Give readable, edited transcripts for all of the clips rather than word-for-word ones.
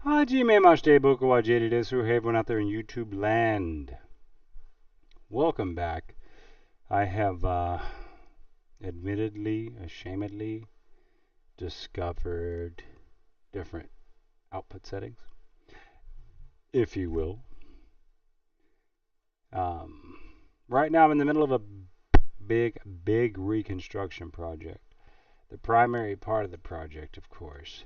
Hajime boku wa JD desu. Hey everyone out there in YouTube land. Welcome back. I have admittedly, ashamedly discovered different output settings, if you will. Um, right now I'm in the middle of a big reconstruction project. The primary part of the project, of course,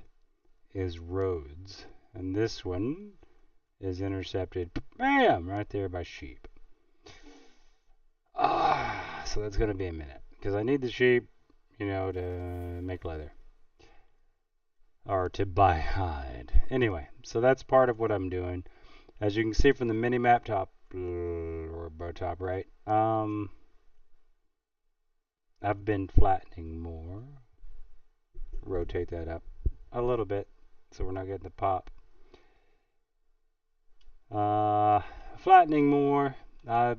is roads. And this one is intercepted, bam, right there by sheep. So that's going to be a minute. Because I need the sheep, to make leather. Or to buy hide. Anyway, so that's part of what I'm doing. As you can see from the mini map top, or top right, I've been flattening more. Rotate that up a little bit so we're not getting the pop. Flattening more. I've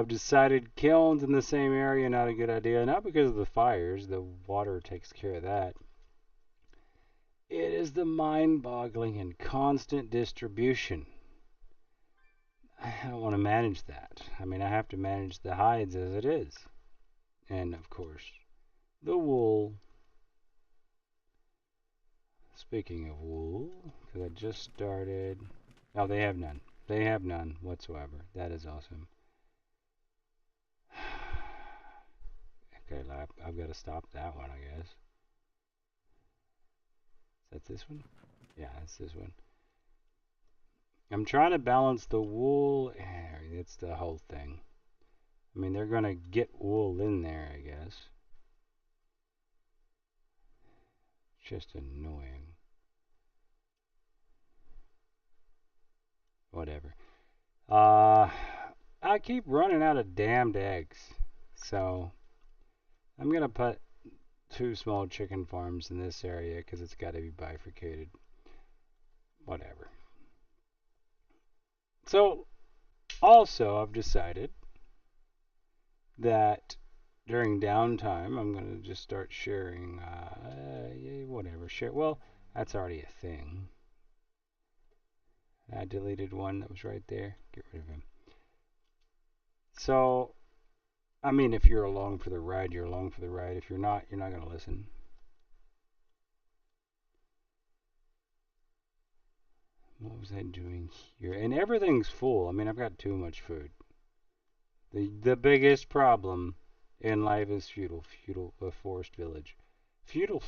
decided kilns in the same area not a good idea. Not because of the fires, the water takes care of that. It is the mind-boggling and constant distribution. I don't want to manage that. I mean, I have to manage the hides as it is. And of course, the wool. Speaking of wool, because I just started. Oh, they have none. They have none whatsoever. That is awesome. Okay, I've got to stop that one, I guess. Is that this one? Yeah, it's this one. I'm trying to balance the wool. It's the whole thing. I mean, they're going to get wool in there, I guess. It's just annoying. Whatever. I keep running out of damned eggs. So, I'm going to put 2 small chicken farms in this area because it's got to be bifurcated. Whatever. So, also, I've decided that during downtime, I'm going to just start sharing, whatever, share. Well, that's already a thing. I deleted one that was right there. Get rid of him. So, I mean, if you're along for the ride, you're along for the ride. If you're not going to listen. What was I doing here? And everything's full. I mean, I've got too much food. The biggest problem in life is feudal, forest village. Feudal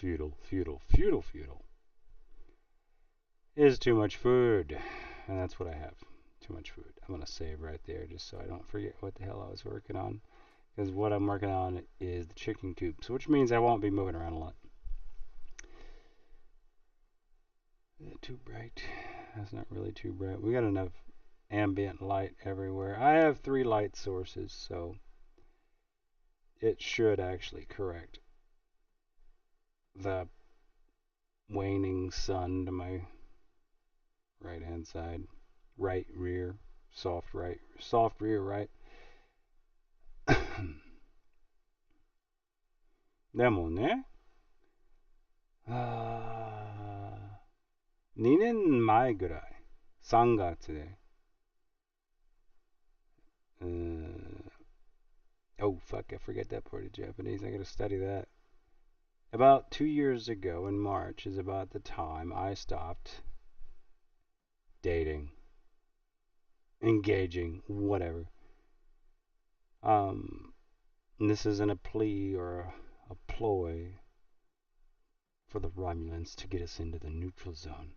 is too much food. And that's what I have. Too much food. I'm going to save right there just so I don't forget what the hell I was working on. Because what I'm working on is the chicken coops, which means I won't be moving around a lot. Is that too bright? That's not really too bright. We got enough ambient light everywhere. I have 3 light sources, so it should actually correct the waning sun to my right hand side. Right rear. Soft rear right. でもね、2年前ぐらい、3月で、oh fuck, I forget that part of Japanese. I gotta study that. About 2 years ago in March is about the time I stopped dating, engaging, whatever. And this isn't a plea or a ploy for the Romulans to get us into the neutral zone.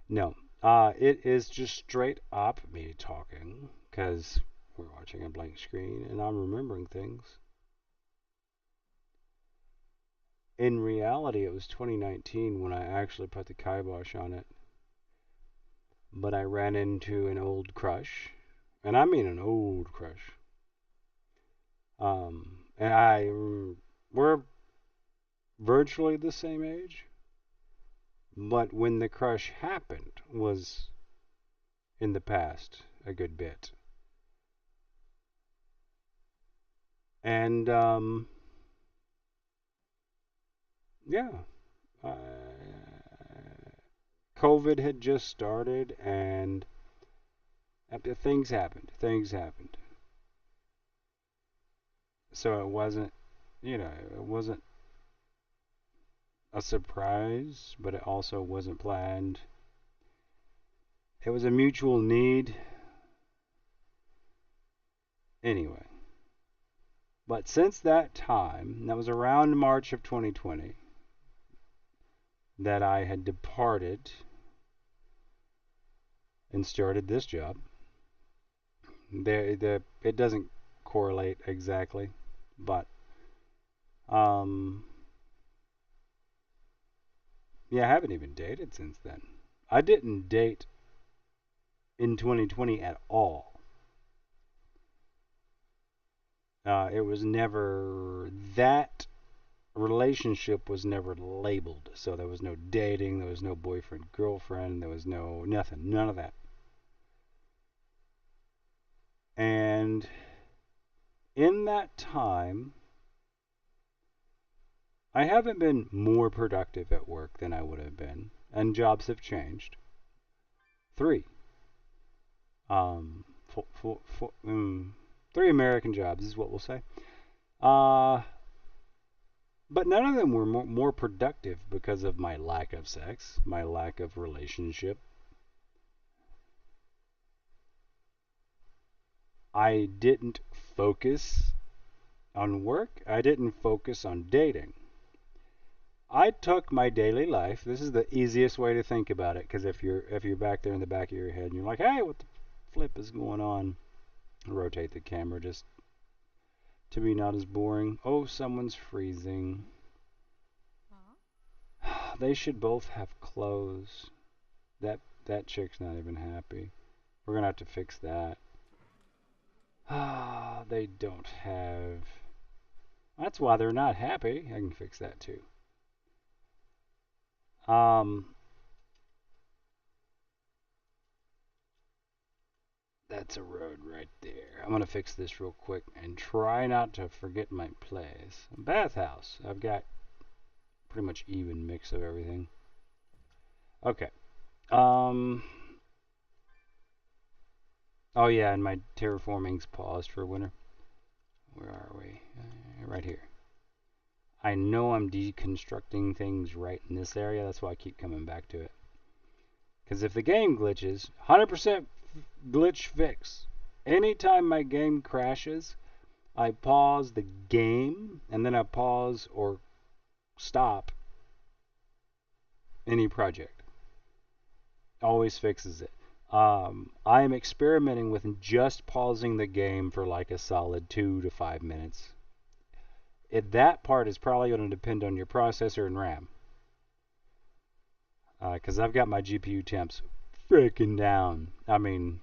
No, it is just straight up me talking, because we're watching a blank screen and I'm remembering things. In reality, it was 2019 when I actually put the kibosh on it. But I ran into an old crush, and I mean an old crush. We're virtually the same age, but when the crush happened was in the past a good bit. And yeah, COVID had just started, and things happened. Things happened. So it wasn't, it wasn't a surprise, but it also wasn't planned. It was a mutual need. Anyway, but since that time, that was around March of 2020, that I had departed and started this job. It doesn't correlate exactly, but um, yeah, I haven't even dated since then. I didn't date in 2020 at all. It was never that relationship was never labeled. So there was no dating, there was no boyfriend, girlfriend, there was no nothing, none of that. And in that time, I haven't been more productive at work than I would have been, and jobs have changed. Three, um, three American jobs is what we'll say. Uh, but none of them were more productive because of my lack of sex, my lack of relationship. I didn't focus on work. I didn't focus on dating. I took my daily life. This is the easiest way to think about it, because if you're back there in the back of your head and you're like, "Hey, what the flip is going on?" Rotate the camera just to be not as boring. Oh, someone's freezing. They should both have clothes. That chick's not even happy. We're gonna have to fix that. Ah, they don't have. That's why they're not happy. I can fix that too. Um, that's a road right there. I'm gonna fix this real quick and try not to forget my place. Bathhouse. I've got pretty much even mix of everything. Okay. Um. Oh yeah, and my terraforming's paused for winter. Where are we? Right here. I know I'm deconstructing things right in this area. That's why I keep coming back to it. Because if the game glitches, 100% glitch fix. Anytime my game crashes, I pause the game and then I pause or stop any project. Always fixes it. I am experimenting with just pausing the game for like a solid 2 to 5 minutes. That part is probably going to depend on your processor and RAM. Because I've got my GPU temps freaking down. I mean,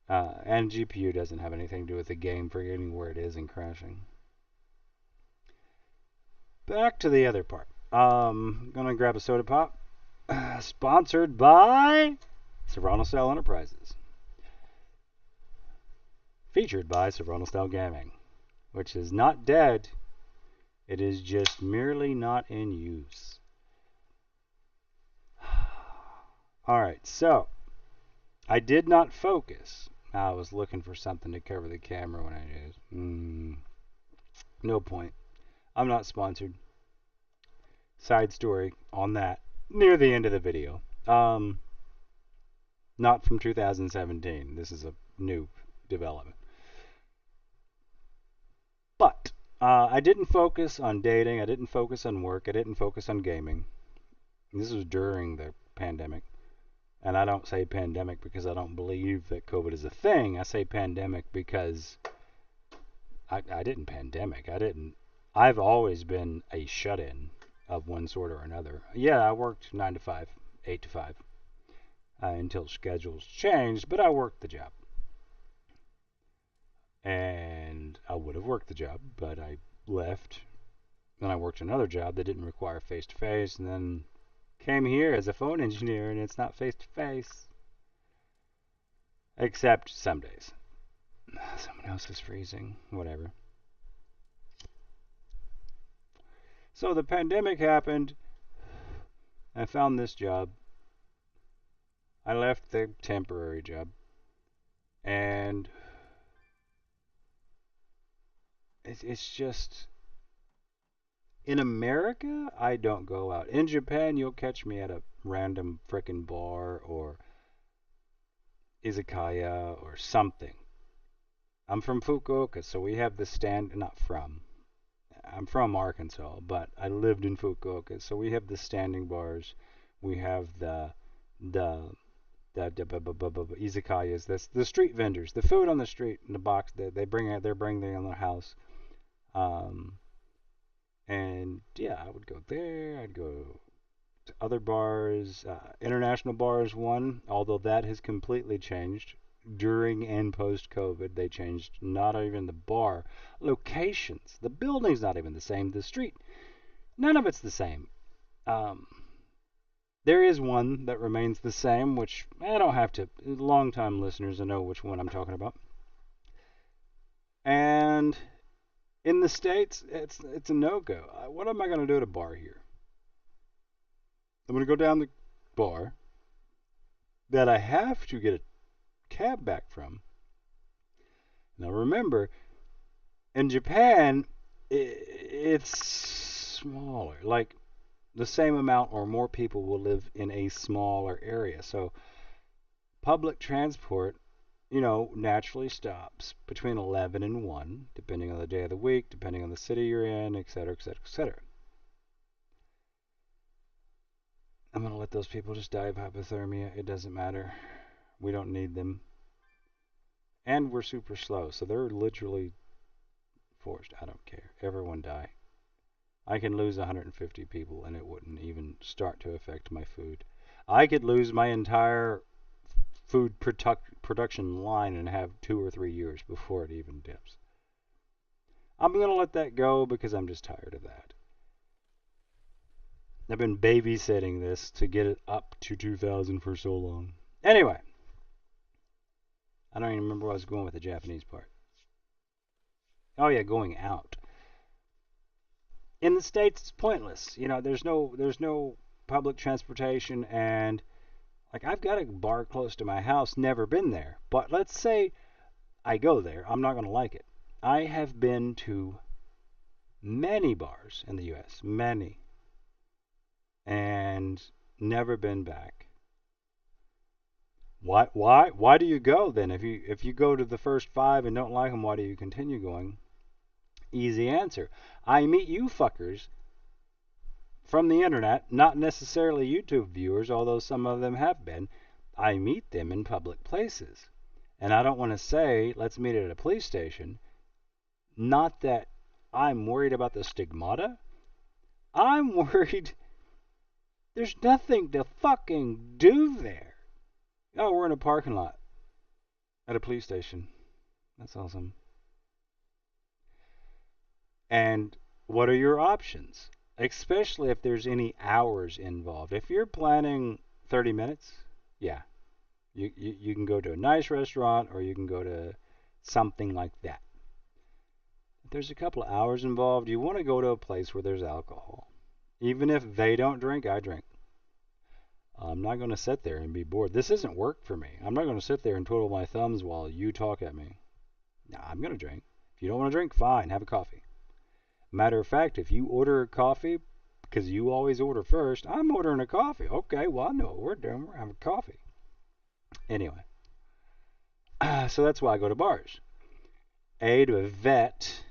and GPU doesn't have anything to do with the game forgetting where it is and crashing. Back to the other part. Gonna grab a soda pop. Sponsored by Serrano Style Enterprises. Featured by Serrano Style Gaming, which is not dead. It is just merely not in use. Alright, so I did not focus. I was looking for something to cover the camera when I did. No point. I'm not sponsored. Side story on that near the end of the video. Not from 2017. This is a new development. But I didn't focus on dating. I didn't focus on work. I didn't focus on gaming. This was during the pandemic. And I don't say pandemic because I don't believe that COVID is a thing. I say pandemic because I didn't pandemic. I didn't. I've always been a shut-in of one sort or another. Yeah, I worked 9 to 5, 8 to 5 until schedules changed, but I worked the job. And I would have worked the job, but I left. Then I worked another job that didn't require face to face, and then came here as a phone engineer, and it's not face to face. Except some days. Someone else is freezing. Whatever. So the pandemic happened. I found this job. I left the temporary job, and it's just in America. I don't go out. In Japan, you'll catch me at a random frickin' bar or izakaya or something. I'm from Fukuoka, so we have the stand. Not from. I'm from Arkansas, but I lived in Fukuoka, so we have the standing bars. We have the the izakayas. That's the street vendors, the food on the street in the box that they bring. They're bringing in the house. Um, and yeah, I would go there. I'd go to other bars, international bars. One, although that has completely changed during and post COVID. They changed not even the bar locations. The building's not even the same. The street, none of it's the same. Um, there is one that remains the same, which I don't have to. Long-time listeners know which one I'm talking about. And in the states, it's a no-go. What am I going to do at a bar here? I'm going to go down the bar that I have to get a cab back from. Now remember, in Japan, it's smaller. Like the same amount or more people will live in a smaller area. So public transport, naturally stops between 11 and 1, depending on the day of the week, depending on the city you're in, etc., etc., etc. I'm going to let those people just die of hypothermia. It doesn't matter. We don't need them. And we're super slow, so they're literally forced. I don't care. Everyone die. I can lose 150 people and it wouldn't even start to affect my food. I could lose my entire food production line and have 2 or 3 years before it even dips. I'm going to let that go because I'm just tired of that. I've been babysitting this to get it up to 2,000 for so long. Anyway, I don't even remember where I was going with the Japanese part. Oh yeah, going out. In the States, it's pointless. There's no public transportation, and like I've got a bar close to my house, never been there. But let's say I go there, I'm not going to like it. I have been to many bars in the U.S., many, and never been back. Why do you go then? If you go to the first five and don't like them, why do you continue going? Easy answer. I meet you fuckers from the internet, not necessarily YouTube viewers, although some of them have been. I meet them in public places. And I don't want to say, let's meet at a police station. Not that I'm worried about the stigmata. I'm worried there's nothing to fucking do there. Oh, we're in a parking lot at a police station. That's awesome. And what are your options? Especially if there's any hours involved. If you're planning 30 minutes, yeah, you can go to a nice restaurant or you can go to something like that. If there's a couple of hours involved, you want to go to a place where there's alcohol. Even if they don't drink, I drink. I'm not going to sit there and be bored. This isn't work for me. I'm not going to sit there and twiddle my thumbs while you talk at me. No, I'm going to drink. If you don't want to drink, fine, have a coffee. Matter of fact, if you order a coffee, because you always order first, I'm ordering a coffee. Okay, well, I know what we're doing. We're having coffee. Anyway, so that's why I go to bars. A, to vet,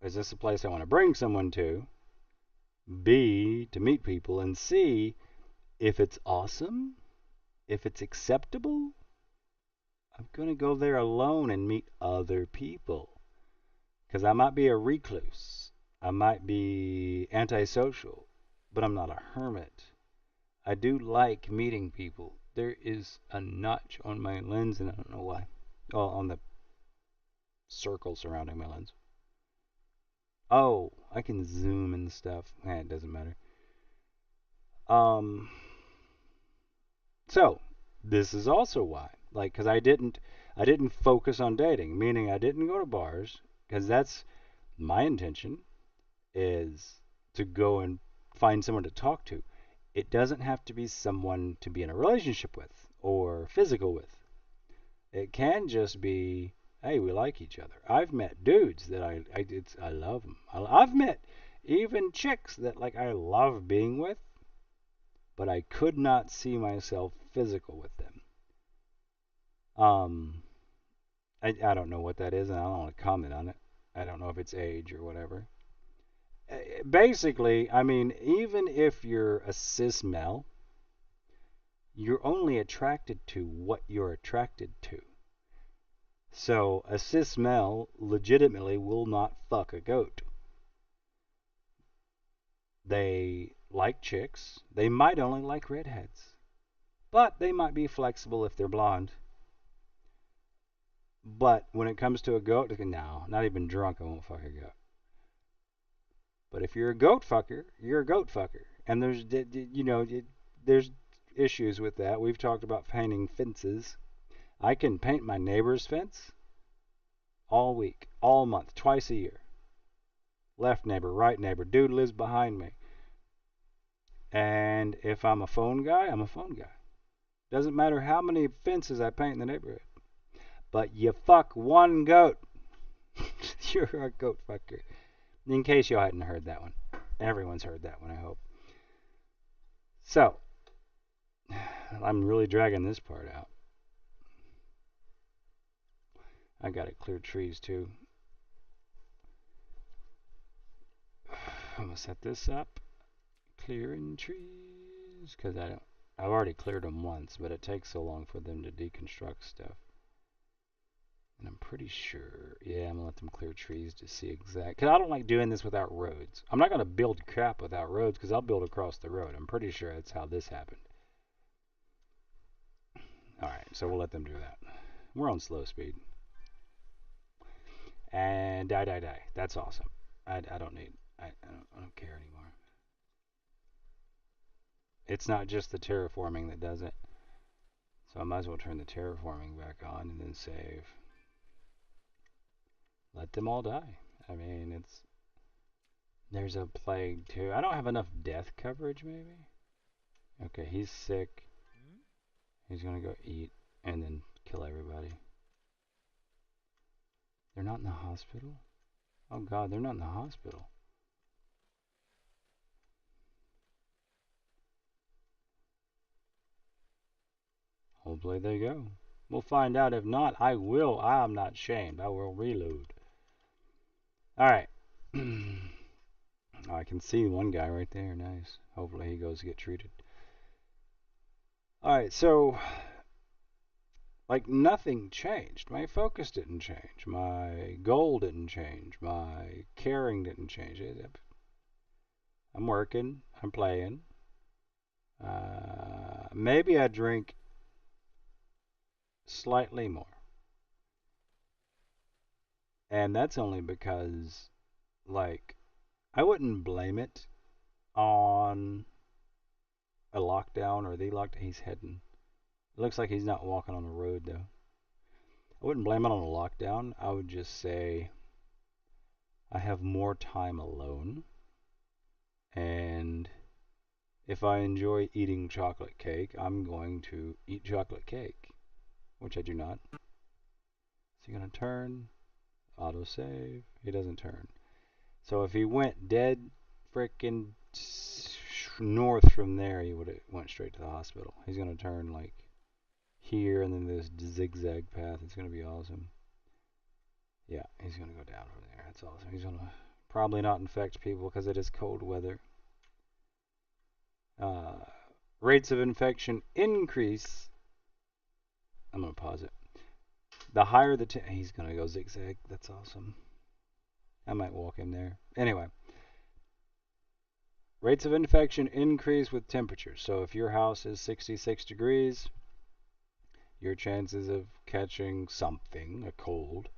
is this a place I want to bring someone to? B, to meet people. And C, if it's awesome, if it's acceptable, I'm going to go there alone and meet other people. Because I might be a recluse. I might be antisocial, but I'm not a hermit. I do like meeting people. There is a notch on my lens, and I don't know why. Oh, on the circle surrounding my lens. Oh, I can zoom and stuff. It doesn't matter. Um, so this is also why, like, because I didn't focus on dating, meaning I didn't go to bars, because that's my intention is to go and find someone to talk to. It doesn't have to be someone to be in a relationship with or physical with. It can just be, hey, we like each other. I've met dudes that I love them. I've met even chicks that like I love being with, but I could not see myself physical with them. Um, I don't know what that is, and I don't want to comment on it. I don't know if it's age or whatever. Basically, I mean, even if you're a cis male, you're only attracted to what you're attracted to. So a cis male legitimately will not fuck a goat. They like chicks. They might only like redheads. But they might be flexible if they're blonde. But when it comes to a goat, they can, no, not even drunk, I won't fuck a goat. But if you're a goat fucker, you're a goat fucker. And there's issues with that. We've talked about painting fences. I can paint my neighbor's fence all week, all month, twice a year. Left neighbor, right neighbor, dude lives behind me. And if I'm a phone guy, I'm a phone guy. Doesn't matter how many fences I paint in the neighborhood. But you fuck one goat. You're a goat fucker. In case you hadn't heard that one. Everyone's heard that one, I hope. So, I'm really dragging this part out. I gotta clear trees too. I'm gonna set this up. Clearing trees. Because I've already cleared them once, but it takes so long for them to deconstruct stuff. And I'm pretty sure, yeah, I'm gonna let them clear trees to see exact. Because I don't like doing this without roads. I'm not gonna build crap without roads because I'll build across the road. I'm pretty sure that's how this happened. All right, so we'll let them do that. We're on slow speed. And die, die, die. That's awesome. I don't need. I don't care anymore. It's not just the terraforming that does it. So I might as well turn the terraforming back on and then save. Let them all die. I mean, it's. There's a plague too. I don't have enough death coverage, maybe? Okay, he's sick. He's gonna go eat and then kill everybody. They're not in the hospital? Oh god, they're not in the hospital. Hopefully they go. We'll find out. If not, I will. I'm not shamed. I will reload. Alright. Oh, I can see one guy right there. Nice. Hopefully he goes to get treated. Alright, so like nothing changed. My focus didn't change. My goal didn't change. My caring didn't change. I'm working. I'm playing. Maybe I drink slightly more. And that's only because, like, I wouldn't blame it on a lockdown or the lockdown. He's heading. It looks like he's not walking on the road, though. I wouldn't blame it on a lockdown. I would just say I have more time alone. And if I enjoy eating chocolate cake, I'm going to eat chocolate cake, which I do not. Is he going to turn? Autosave. He doesn't turn. So if he went dead frickin' north from there, he would have went straight to the hospital. He's going to turn like here and then this zigzag path. It's going to be awesome. Yeah, he's going to go down over there. That's awesome. He's going to probably not infect people because it is cold weather. Rates of infection increase. I'm going to pause it. The higher the he's going to go zigzag. That's awesome. I might walk him there. Anyway. Rates of infection increase with temperature. So if your house is 66 degrees, your chances of catching something, a cold,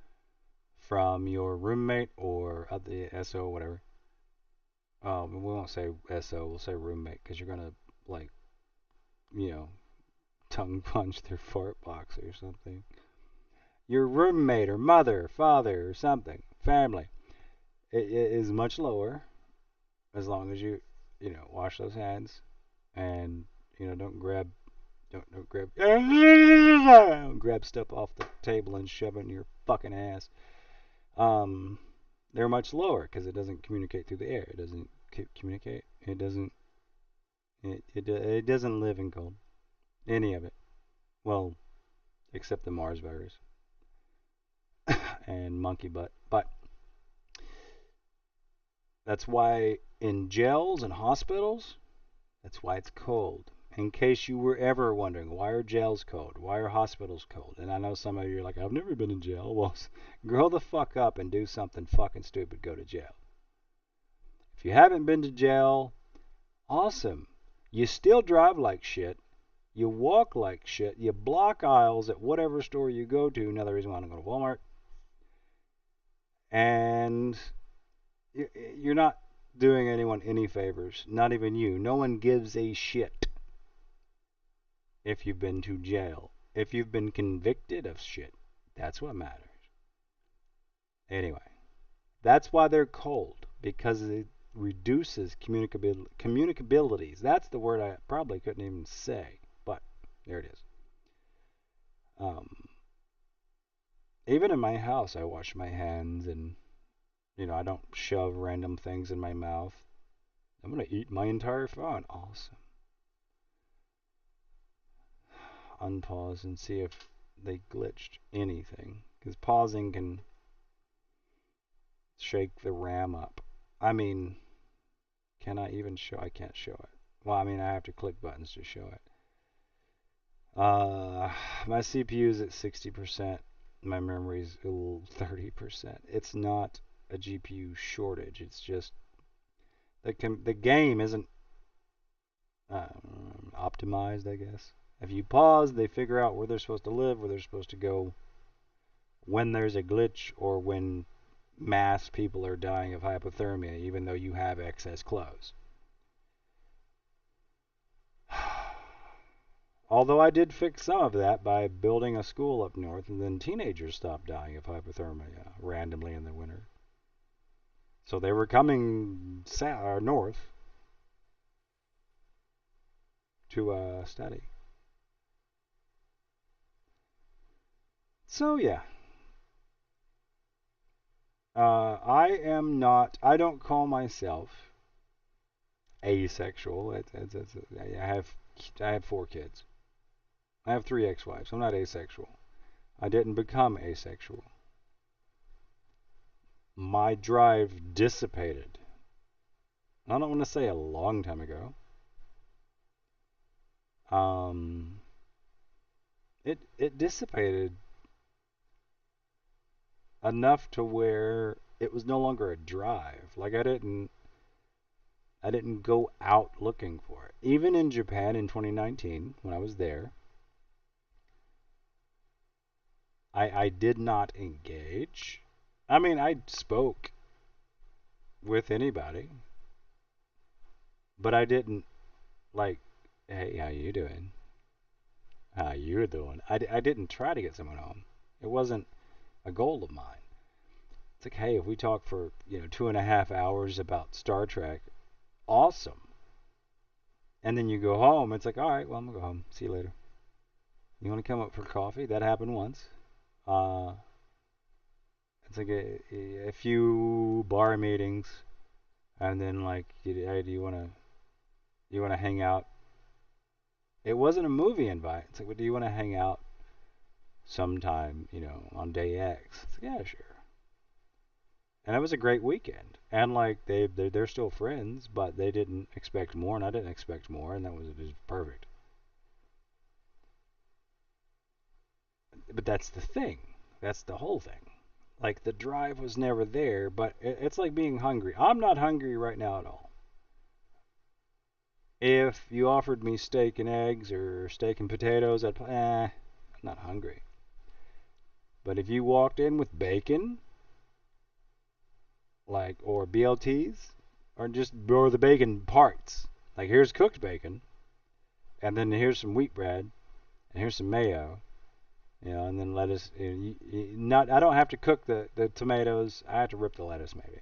from your roommate or the SO, whatever. We won't say SO, we'll say roommate, because you're going to, like, tongue punch their fart box or something. Your roommate or mother, father, or something, family, it is much lower as long as you wash those hands And don't grab stuff off the table and shove it in your fucking ass. Um, they're much lower because it doesn't communicate through the air. It doesn't communicate. It doesn't. It doesn't live in cold. Any of it. Well, except the Mars virus and monkey butt. But that's why in jails and hospitals, that's why it's cold. In case you were ever wondering, why are jails cold? Why are hospitals cold? And I know some of you are like, I've never been in jail. Well, grow the fuck up and do something fucking stupid. Go to jail. If you haven't been to jail, awesome. You still drive like shit. You walk like shit. You block aisles at whatever store you go to. Another reason why I don't go to Walmart. And you're not doing anyone any favors. Not even you. No one gives a shit if you've been to jail. If you've been convicted of shit, that's what matters. Anyway, that's why they're cold, because it reduces communicabilities. That's the word I probably couldn't even say, but there it is. Even in my house, I wash my hands, and I don't shove random things in my mouth. I'm gonna eat my entire phone. Awesome. Unpause and see if they glitched anything, because pausing can shake the RAM up. I mean, can I even show? I can't show it. Well, I mean, I have to click buttons to show it. My CPU is at 60%. My memory's 30%. It's not a GPU shortage. It's just the game isn't optimized, I guess. If you pause, they figure out where they're supposed to live, where they're supposed to go, when there's a glitch, or when mass people are dying of hypothermia, even though you have excess clothes. Although I did fix some of that by building a school up north, and then teenagers stopped dying of hypothermia randomly in the winter. So they were coming north to study. So yeah, I don't call myself asexual. I have 4 kids. I have 3 ex-wives. I'm not asexual. I didn't become asexual. My drive dissipated. I don't want to say a long time ago. It dissipated enough to where it was no longer a drive. Like I didn't go out looking for it. Even in Japan in 2019, when I was there, I did not engage. I mean, I spoke with anybody, but I didn't like, hey, how you doing? How you doing? I didn't try to get someone home. It wasn't a goal of mine. It's like, hey, if we talk for 2.5 hours about Star Trek, awesome. And then you go home. It's like, all right, well, I'm gonna go home. See you later. You want to come up for coffee? That happened once. Uh, it's like a few bar meetings, and then like, hey, do you want to hang out? It wasn't a movie invite. It's like, well, do you want to hang out sometime, on day X? It's like, yeah, sure. And it was a great weekend. And like they're still friends, but they didn't expect more, and I didn't expect more, and that was just perfect. But that's the thing. That's the whole thing. Like the drive was never there, but it's like being hungry. I'm not hungry right now at all. If you offered me steak and eggs or steak and potatoes, I'm not hungry. But if you walked in with bacon, like, or BLTs, or the bacon parts, like here's cooked bacon, and then here's some wheat bread, and here's some mayo, and then lettuce. Not, I don't have to cook the tomatoes. I have to rip the lettuce maybe.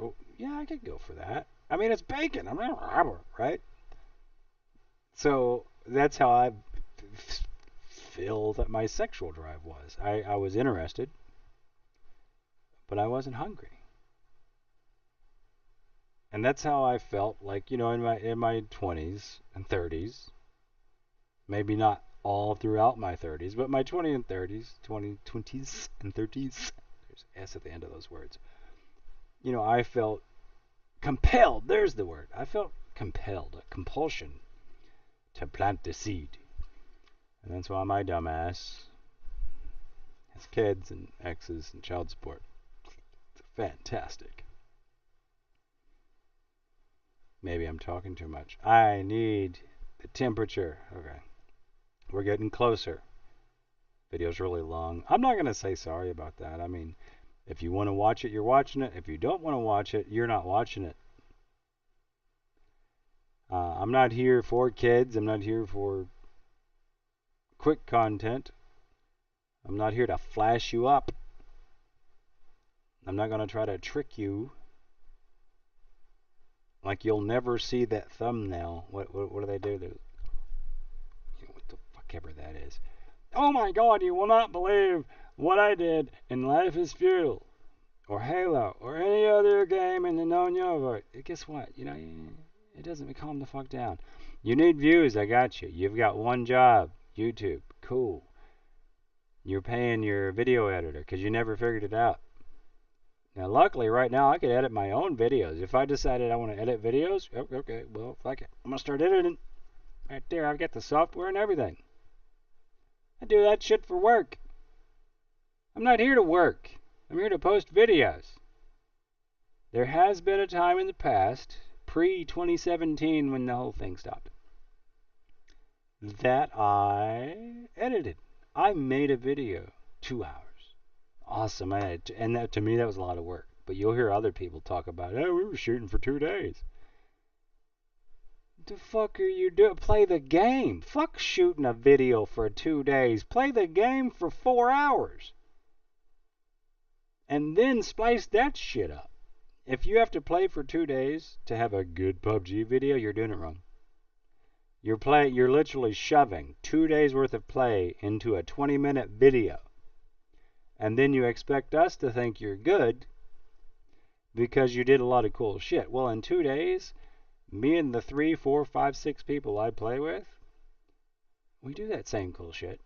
Oh, yeah, I could go for that. I mean, it's bacon. I'm not a robber, right? So that's how I feel that my sexual drive was. I was interested, but I wasn't hungry. And that's how I felt like, in my 20s and 30s. Maybe not all throughout my 30s, but my 20 and 30s, 20s and 30s. There's S at the end of those words. I felt compelled. There's the word. I felt compelled, a compulsion to plant the seed. And that's why my dumbass has kids and exes and child support. It's fantastic. Maybe I'm talking too much. I need the temperature. Okay. We're getting closer. Video's really long. I'm not going to say sorry about that. I mean, if you want to watch it, you're watching it. If you don't want to watch it, you're not watching it. I'm not here for kids. I'm not here for quick content. I'm not here to flash you up. I'm not going to try to trick you. Like you'll never see that thumbnail. What do they do? What the fuck ever that is. Oh my god, you will not believe what I did in Life is Feudal, or Halo, or any other game in the known universe. Guess what? It doesn't calm the fuck down. You need views, I got you. You've got one job, YouTube. Cool. You're paying your video editor because you never figured it out. Now, luckily, right now, I could edit my own videos. If I decided I want to edit videos, okay, well, fuck it. I'm going to start editing. Right there, I've got the software and everything. I do that shit for work. I'm not here to work. I'm here to post videos. There has been a time in the past, pre-2017, when the whole thing stopped, that I edited. I made a video, 2 hours. Awesome. And that, to me, that was a lot of work. But you'll hear other people talk about, oh, we were shooting for 2 days. The fuck are you doing? Play the game. Fuck shooting a video for 2 days. Play the game for 4 hours. And then splice that shit up. If you have to play for 2 days to have a good PUBG video, you're doing it wrong. You're literally shoving 2 days worth of play into a 20-minute video. And then you expect us to think you're good because you did a lot of cool shit. Well, in 2 days, me and the 3, 4, 5, 6 people I play with, we do that same cool shit.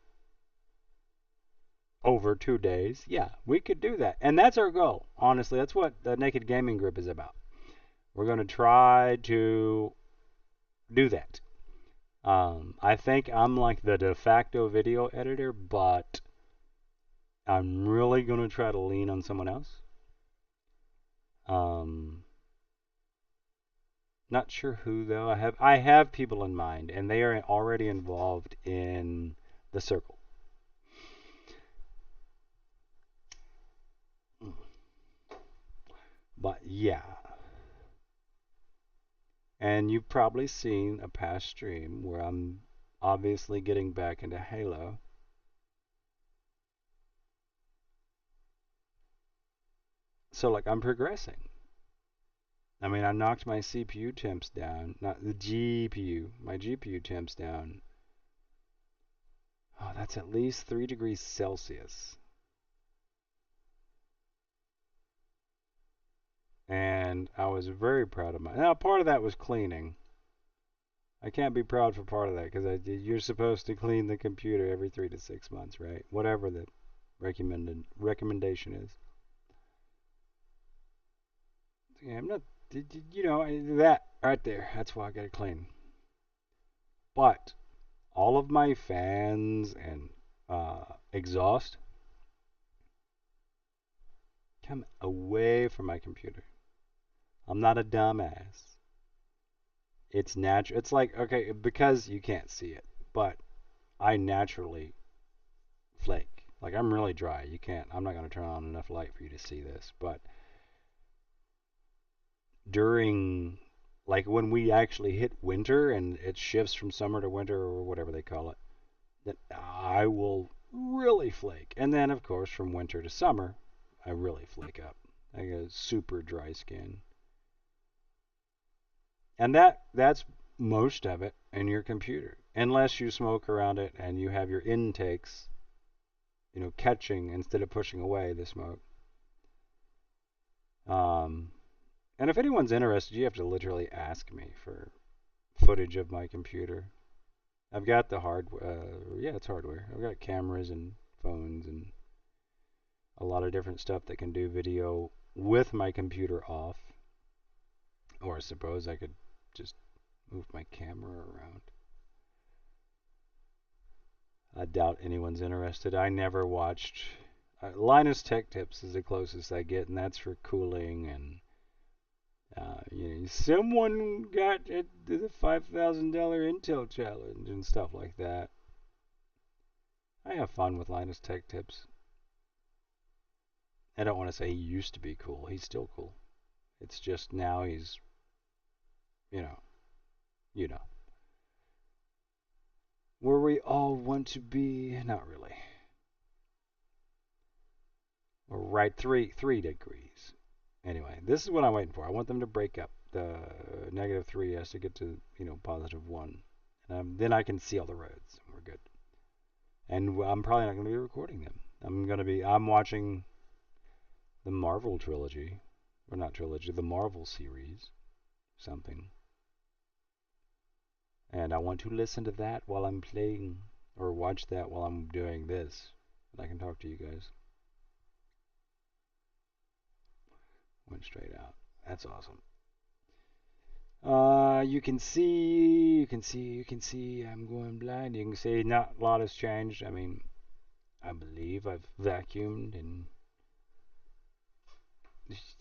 Over 2 days, yeah, we could do that. And that's our goal. Honestly, that's what the Naked Gaming Group is about. We're going to try to do that. I think I'm like the de facto video editor, but I'm really going to try to lean on someone else. Not sure who though. I have people in mind, and they are already involved in the circle. But yeah. And you've probably seen a past stream where I'm obviously getting back into Halo. So like I'm progressing. I mean, I knocked my CPU temps down, not the GPU, my GPU temps down. Oh, that's at least 3 degrees Celsius. And I was very proud of my. Now, part of that was cleaning. I can't be proud for part of that because you're supposed to clean the computer every 3 to 6 months, right? Whatever the recommendation is. Yeah, I'm not, that right there. That's why I got to clean. But all of my fans and exhaust come away from my computer. I'm not a dumbass. It's natural. It's like, okay, because you can't see it, but I naturally flake. Like I'm really dry. I'm not going to turn on enough light for you to see this, but during like when we actually hit winter and it shifts from summer to winter or whatever they call it, then I will really flake. And then of course from winter to summer, I really flake up. I get super dry skin. And that's most of it in your computer, unless you smoke around it and you have your intakes, catching instead of pushing away the smoke. Um, and if anyone's interested, you have to literally ask me for footage of my computer. I've got the yeah, it's hardware. I've got cameras and phones and a lot of different stuff that can do video with my computer off. Or I suppose I could just move my camera around. I doubt anyone's interested. I never watched. Linus Tech Tips is the closest I get, and that's for cooling and someone got the $5,000 Intel challenge and stuff like that. I have fun with Linus Tech Tips. I don't want to say he used to be cool. He's still cool. It's just now he's, you know, you know, where we all want to be. Not really. We're right three degrees. Anyway, this is what I'm waiting for. I want them to break up. The -3 has to get to +1, and then I can see all the roads. We're good. And I'm probably not going to be recording them. I'm watching the Marvel trilogy, or not trilogy, the Marvel series, something. And I want to listen to that while I'm playing, or watch that while I'm doing this. And I can talk to you guys. Went straight out. That's awesome. You can see, I'm going blind. You can see not a lot has changed. I mean, I believe I've vacuumed and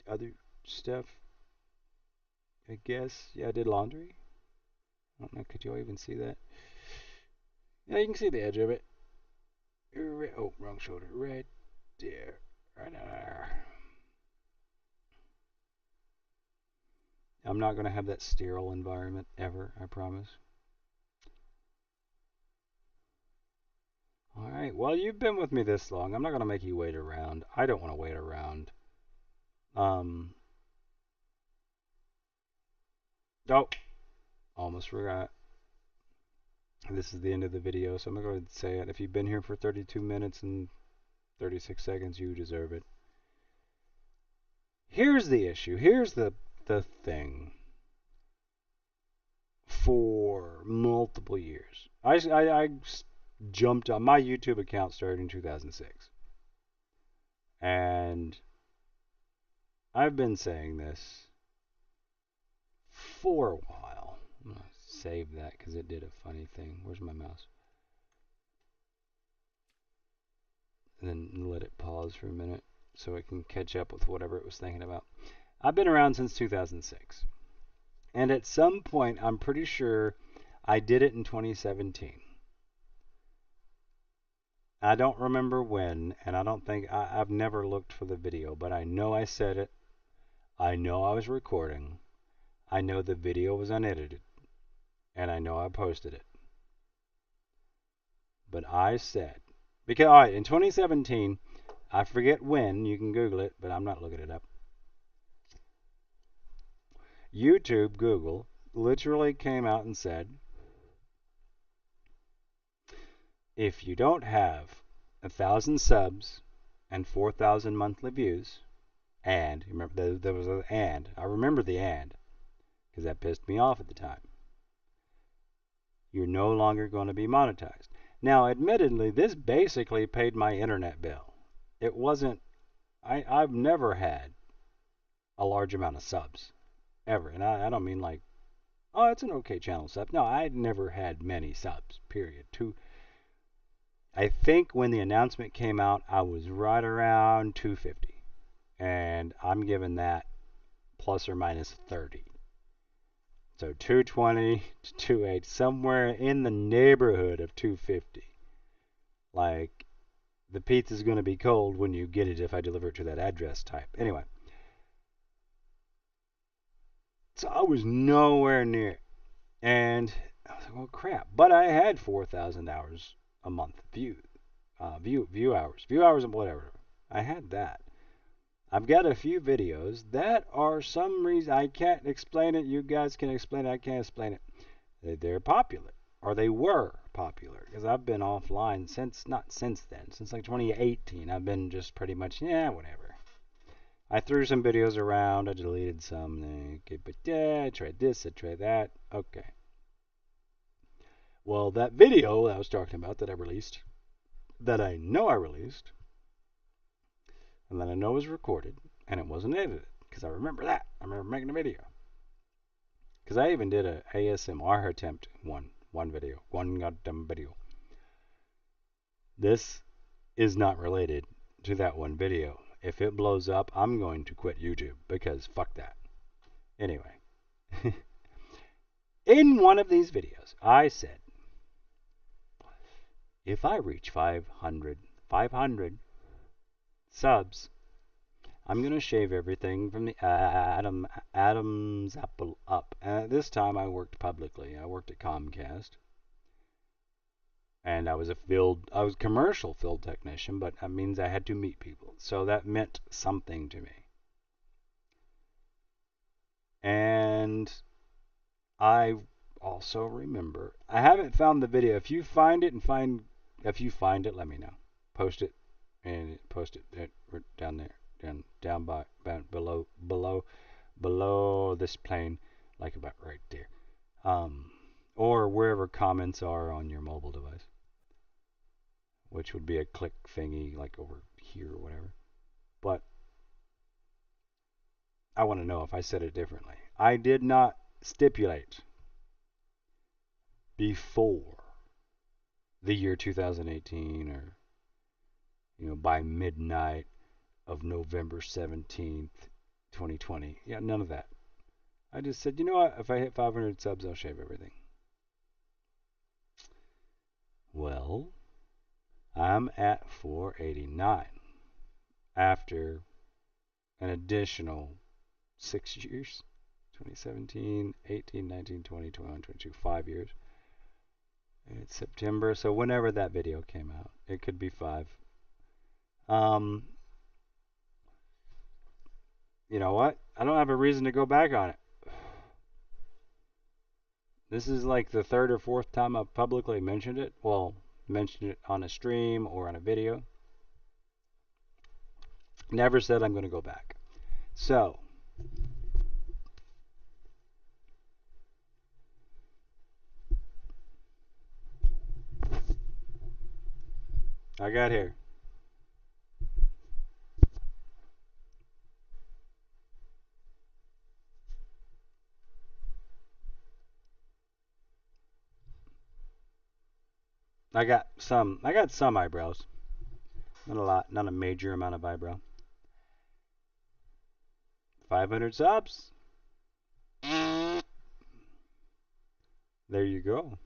other stuff. I guess. Yeah, I did laundry. I don't know, could you all even see that? Yeah, you can see the edge of it. Oh, wrong shoulder. Right there. Right there. I'm not going to have that sterile environment ever, I promise. Alright, well, you've been with me this long. I'm not going to make you wait around. I don't want to wait around. Um. Oh, almost forgot. This is the end of the video, so I'm going to go ahead and say it. If you've been here for 32 minutes and 36 seconds, you deserve it. Here's the issue. Here's the thing. For multiple years, I jumped on my YouTube account started in 2006, and I've been saying this for a while. I'm gonna save that because it did a funny thing. Where's my mouse? And then let it pause for a minute so it can catch up with whatever it was thinking about. I've been around since 2006. And at some point, I'm pretty sure I did it in 2017. I don't remember when, and I don't think I've never looked for the video, but I know I said it. I know I was recording. I know the video was unedited, and I know I posted it. But I said, because, all right, in 2017, I forget when, you can Google it, but I'm not looking it up. YouTube, Google, literally came out and said, if you don't have 1,000 subs and 4,000 monthly views, and remember there was an and. I remember the and because that pissed me off at the time. You're no longer going to be monetized. Now, admittedly, this basically paid my internet bill. It wasn't. I've never had a large amount of subs ever, and I don't mean like, oh, it's an okay channel sub. No, I'd never had many subs. Period. I think when the announcement came out, I was right around 250, and I'm giving that plus or minus 30. So 220 to 280, somewhere in the neighborhood of 250. Like, the pizza's going to be cold when you get it if I deliver it to that address type. Anyway, so I was nowhere near. And I was like, well, crap. But I had 4,000 hours a month view hours and whatever. I had that. I've got a few videos that are some reason I can't explain it. You guys can explain it. I can't explain it. They're popular, or they were popular, because I've been offline since, not since then, since like 2018. I've been just pretty much, yeah, whatever. I threw some videos around. I deleted some. Okay, but yeah, I tried this. I tried that. Okay. Well, that video that I was talking about that I released, that I know I released, and that I know was recorded, and it wasn't edited, because I remember that. I remember making a video. Because I even did a ASMR attempt one video, one goddamn video. This is not related to that one video. If it blows up, I'm going to quit YouTube, because fuck that. Anyway, in one of these videos, I said, if I reach 500 subs, I'm going to shave everything from the Adam's apple up. And this time I worked publicly. I worked at Comcast. And I was a commercial field technician, but that means I had to meet people. So that meant something to me. And I also remember, I haven't found the video. If you find it, let me know. Post it down there, down by below this plane, like about right there, or wherever comments are on your mobile device, which would be a click thingy like over here or whatever. But I want to know if I said it differently. I did not stipulate before the year 2018, or by midnight of November 17th, 2020. Yeah, none of that. I just said, you know what? If I hit 500 subs, I'll shave everything. Well, I'm at 489 after an additional 6 years. 2017, 18, 19, 20, 21, 22, 5 years. It's September, so whenever that video came out, it could be 5. You know what? I don't have a reason to go back on it. This is like the third or fourth time I've publicly mentioned it. Well, mentioned it on a stream or on a video. Never said I'm going to go back. So, I got here. I got some eyebrows. Not a lot, not a major amount of eyebrow. 500 subs. There you go.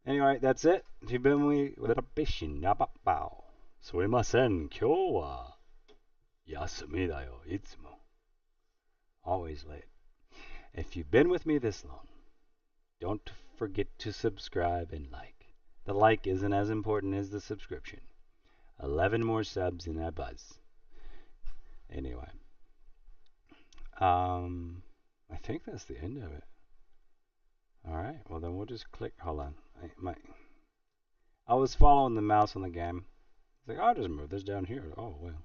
Anyway, that's it. 自分は私なばばを。すいません。今日は休みだよ。いつも。Always late. If you've been with me this long, don't forget to subscribe and like. The like isn't as important as the subscription. 11 more subs in that buzz. Anyway. I think that's the end of it. Alright, well then we'll just click. Hold on. I was following the mouse on the game. It's like, I'll just move this down here. Oh, well.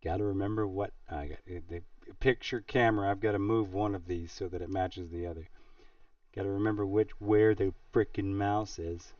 Gotta remember what I got. The picture camera, I've got to move one of these so that it matches the other. Gotta remember where the frickin' mouse is.